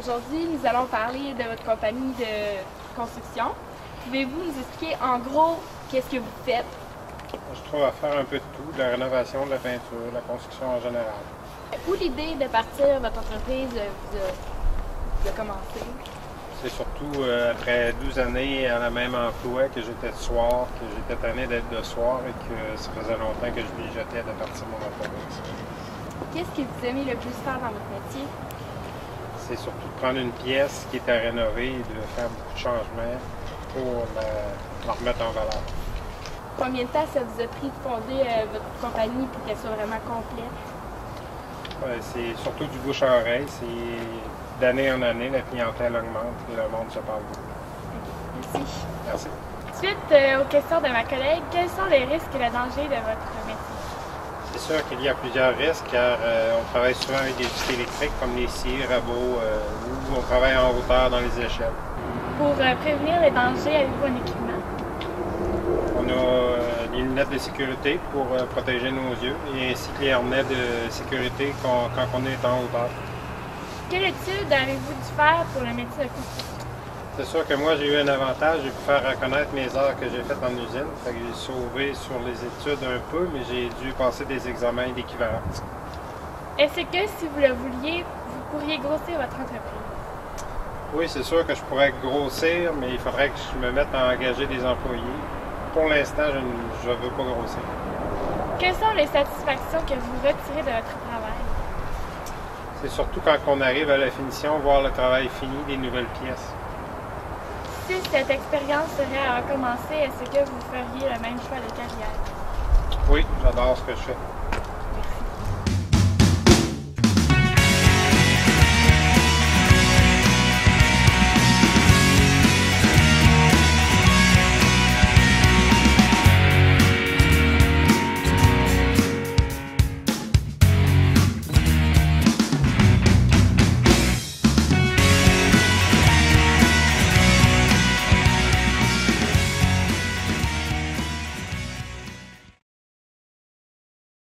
Aujourd'hui, nous allons parler de votre compagnie de construction. Pouvez-vous nous expliquer en gros qu'est-ce que vous faites? Je trouve à faire un peu de tout, de la rénovation, de la peinture, de la construction en général. Où l'idée de partir votre entreprise vous a commencé? C'est surtout après 12 années à la même emploi que j'étais de soir, que j'étais tanné d'être de soir et que ça faisait longtemps que je mijotais de partir mon entreprise. Qu'est-ce que vous aimez le plus faire dans votre métier? C'est surtout de prendre une pièce qui est à rénover et de faire beaucoup de changements pour la remettre en valeur. Combien de temps ça vous a pris de fonder votre compagnie pour qu'elle soit vraiment complète? Ouais, c'est surtout du bouche à oreille. D'année en année, la clientèle augmente et le monde se parle beaucoup. Merci. Merci. Suite aux questions de ma collègue, quels sont les risques et les dangers de votre métier? C'est sûr qu'il y a plusieurs risques car on travaille souvent avec des outils électriques comme les scies, rabots, ou on travaille en hauteur dans les échelles. Pour prévenir les dangers, avez-vous un équipement? On a des lunettes de sécurité pour protéger nos yeux et ainsi que les harnais de sécurité quand on est en hauteur. Quelle étude avez-vous dû faire pour le métier de construction? C'est sûr que moi, j'ai eu un avantage, j'ai pu faire reconnaître mes heures que j'ai faites en usine. Fait que j'ai sauvé sur les études un peu, mais j'ai dû passer des examens d'équivalence. Est-ce que, si vous le vouliez, vous pourriez grossir votre entreprise? Oui, c'est sûr que je pourrais grossir, mais il faudrait que je me mette à engager des employés. Pour l'instant, je ne veux pas grossir. Quelles sont les satisfactions que vous retirez de votre travail? C'est surtout quand on arrive à la finition, voir le travail fini des nouvelles pièces. Si cette expérience serait à recommencer, est-ce que vous feriez le même choix de carrière? Oui, j'adore ce que je fais.